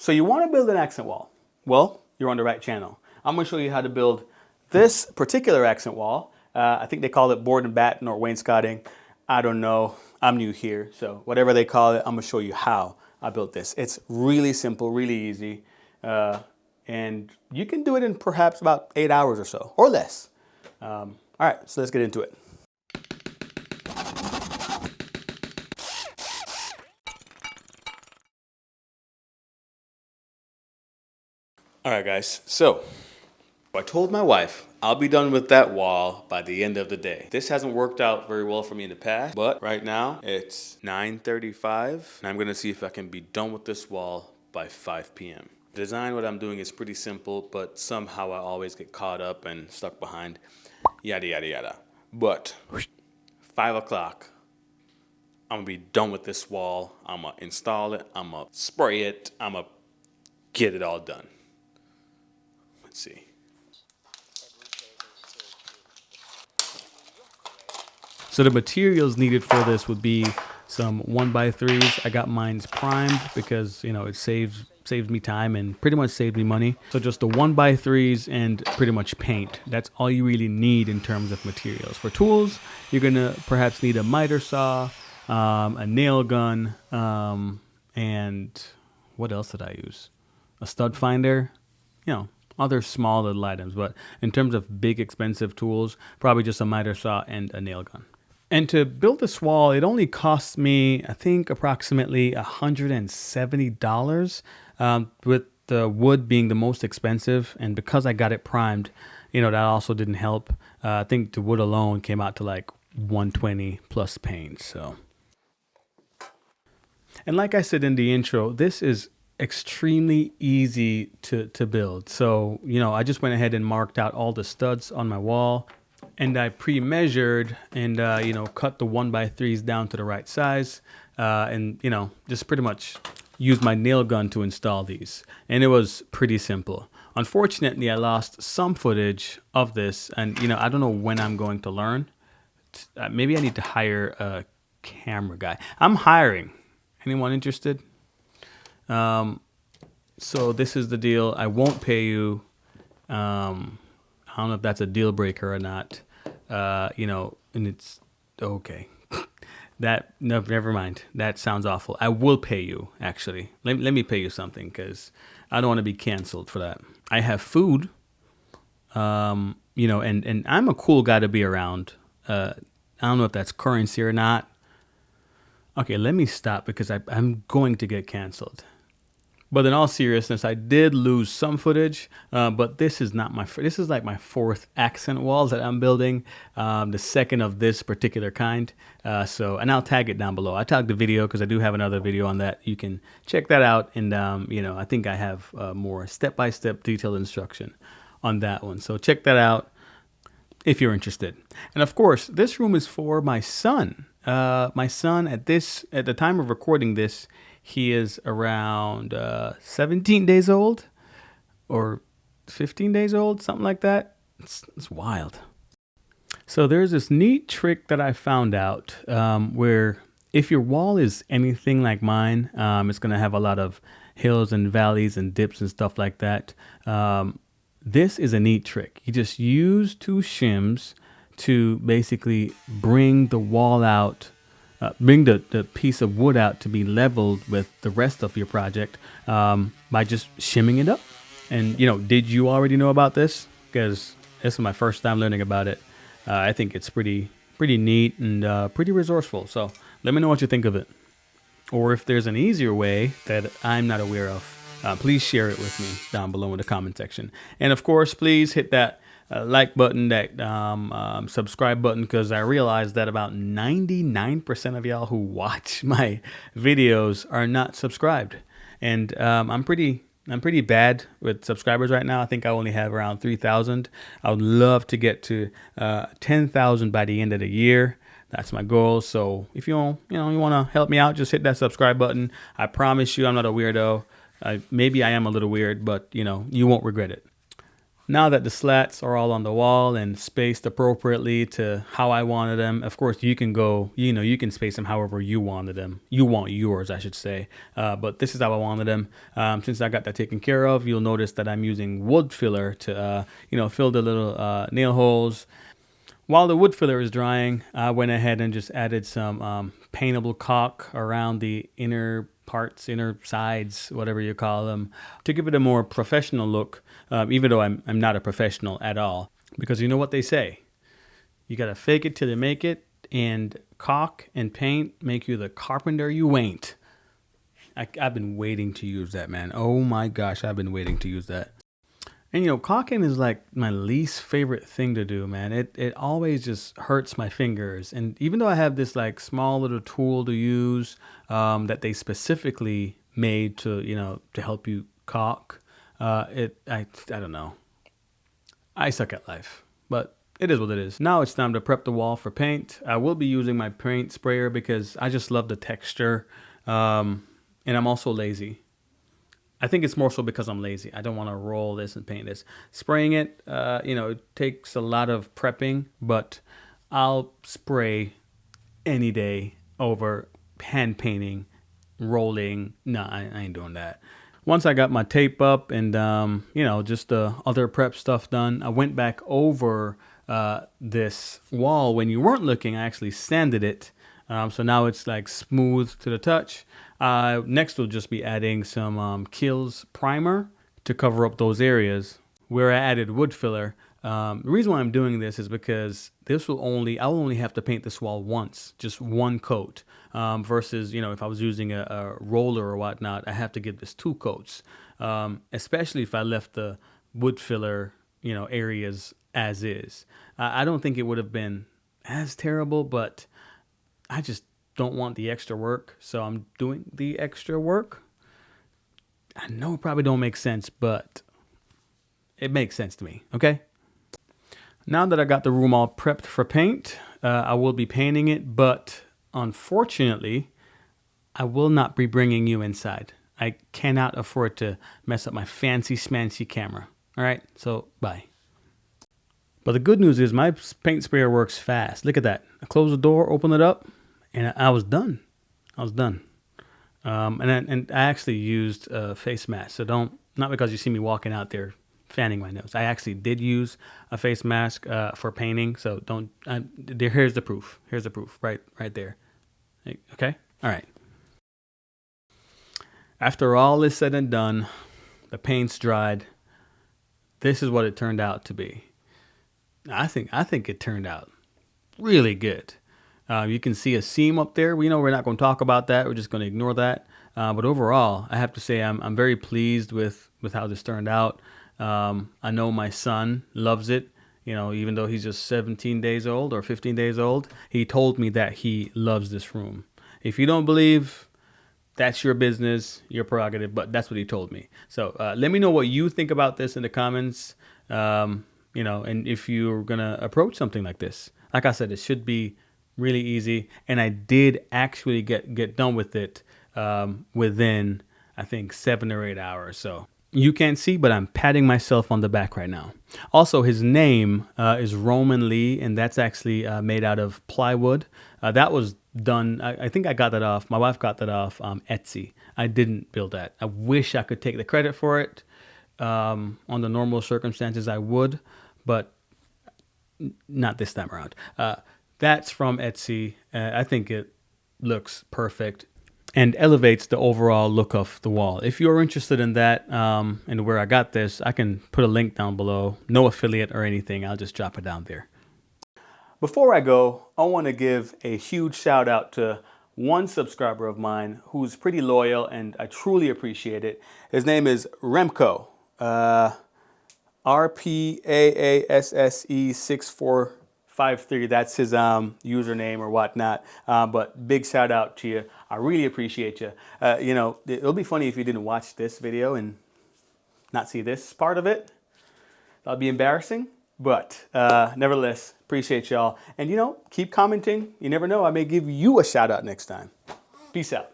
So you want to build an accent wall. Well, you're on the right channel. I'm going to show you how to build this particular accent wall. I think they call it board and batten or wainscoting. I don't know. I'm new here. So whatever they call it, I'm going to show you how I built this. It's really simple, really easy. And you can do it in perhaps about 8 hours or so, or less. All right, so let's get into it. All right, guys, so I told my wife I'll be done with that wall by the end of the day. This hasn't worked out very well for me in the past, but right now it's 9:35, and I'm gonna see if I can be done with this wall by 5 p.m. The design, what I'm doing is pretty simple, but somehow I always get caught up and stuck behind, yada, yada, yada. But 5 o'clock, I'm gonna be done with this wall. I'm gonna install it, I'm gonna spray it, I'm gonna get it all done. Let's see. So the materials needed for this would be some 1x3s. I got mine primed because, you know, it saves me time and pretty much saved me money. So just the 1x3s and pretty much paint. That's all you really need in terms of materials. For tools, you're gonna perhaps need a miter saw, a nail gun, and what else did I use? A stud finder, you know, other small little items. But in terms of big expensive tools, probably just a miter saw and a nail gun. And to build this wall, it only cost me, I think, approximately $170, with the wood being the most expensive. And because I got it primed, you know, that also didn't help. I think the wood alone came out to like $120 plus paint. So, and like I said in the intro, this is extremely easy to build. So, you know, I just went ahead and marked out all the studs on my wall. And I pre-measured and, you know, cut the 1x3s down to the right size. And, you know, just pretty much used my nail gun to install these. And it was pretty simple. Unfortunately, I lost some footage of this. And, you know, I don't know when I'm going to learn. Maybe I need to hire a camera guy. I'm hiring. Anyone interested? So this is the deal. I won't pay you. I don't know if that's a deal breaker or not. You know, and it's okay. No, never mind. That sounds awful. I will pay you, actually. Let me pay you something because I don't want to be canceled for that. I have food, you know, and I'm a cool guy to be around. I don't know if that's currency or not. Okay, let me stop because I'm going to get canceled. But in all seriousness, I did lose some footage, but this is not this is like my 4th accent walls that I'm building, the 2nd of this particular kind. And I'll tag it down below. I tagged the video because I do have another video on that. You can check that out. And, you know, I think I have more step-by-step detailed instruction on that one. So check that out if you're interested. And of course, this room is for my son. My son at the time of recording this, he is around 17 days old or 15 days old, something like that. It's wild. So there's this neat trick that I found out where if your wall is anything like mine, it's going to have a lot of hills and valleys and dips and stuff like that. This is a neat trick. You just use 2 shims to basically bring the wall out. Bring the piece of wood out to be leveled with the rest of your project by just shimming it up. And, you know, did you already know about this? Because this is my first time learning about it. I think it's pretty neat and pretty resourceful. So let me know what you think of it. Or if there's an easier way that I'm not aware of, please share it with me down below in the comment section. And of course, please hit that like button, that subscribe button, because I realized that about 99% of y'all who watch my videos are not subscribed. And I'm pretty bad with subscribers right now. I think I only have around 3,000. I would love to get to 10,000 by the end of the year. That's my goal. So if you want to help me out, just hit that subscribe button. I promise you I'm not a weirdo. Maybe I am a little weird, but you won't regret it. Now that the slats are all on the wall and spaced appropriately to how I wanted them, of course you can go, you can space them however you wanted them. You want yours, I should say. But this is how I wanted them. Since I got that taken care of, you'll notice that I'm using wood filler to, fill the little nail holes. While the wood filler is drying, I went ahead and just added some paintable caulk around the inner parts, inner sides, whatever you call them, to give it a more professional look, even though I'm not a professional at all. Because you know what they say, you got to fake it till you make it, and caulk and paint make you the carpenter you ain't. I've been waiting to use that, man. Oh my gosh, I've been waiting to use that. And caulking is like my least favorite thing to do, man. It always just hurts my fingers. And even though I have this like small little tool to use that they specifically made to help you caulk, I don't know. I suck at life, but it is what it is. Now it's time to prep the wall for paint. I will be using my paint sprayer because I just love the texture, and I'm also lazy. I think it's more so because I'm lazy. I don't want to roll this and paint this. Spraying it, it takes a lot of prepping, but I'll spray any day over hand painting, rolling. No, I ain't doing that. Once I got my tape up and, just the other prep stuff done, I went back over this wall. When you weren't looking, I actually sanded it. So now it's like smooth to the touch. Next we'll just be adding some Kills primer to cover up those areas where I added wood filler. The reason why I'm doing this is because I'll only have to paint this wall once, just one coat, versus, if I was using a roller or whatnot, I have to give this 2 coats, especially if I left the wood filler, areas as is. I don't think it would have been as terrible, but I just don't want the extra work, so I'm doing the extra work. I know it probably don't make sense, but it makes sense to me, okay? Now that I got the room all prepped for paint, I will be painting it, but unfortunately, I will not be bringing you inside. I cannot afford to mess up my fancy smancy camera. All right, so bye. But the good news is my paint sprayer works fast. Look at that. I close the door, open it up, and I was done. And I actually used a face mask. So not because you see me walking out there fanning my nose. I actually did use a face mask for painting. So here's the proof. Here's the proof right there. Okay? All right. After all is said and done, the paint's dried. This is what it turned out to be. I think it turned out really good. You can see a seam up there. We know we're not going to talk about that. We're just going to ignore that. But overall, I have to say I'm very pleased with how this turned out. I know my son loves it. Even though he's just 17 days old or 15 days old, he told me that he loves this room. If you don't believe, that's your business, your prerogative, but that's what he told me. So let me know what you think about this in the comments. And if you're going to approach something like this. Like I said, it should be really easy, and I did actually get done with it within, I think, 7 or 8 hours. So you can't see, but I'm patting myself on the back right now. Also, his name is Roman Lee, and that's actually made out of plywood. That was done, I think I got that off, my wife got that off Etsy. I didn't build that. I wish I could take the credit for it. On the normal circumstances, I would, but not this time around. That's from Etsy. I think it looks perfect and elevates the overall look of the wall. If you're interested in that and where I got this, I can put a link down below. No affiliate or anything. I'll just drop it down there. Before I go, I want to give a huge shout out to one subscriber of mine who's pretty loyal, and I truly appreciate it. His name is Remco. RPAASSE6453. That's his username or whatnot. But big shout out to you. I really appreciate you. It'll be funny if you didn't watch this video and not see this part of it. That'll be embarrassing. But nevertheless, appreciate y'all. And keep commenting. You never know, I may give you a shout out next time. Peace out.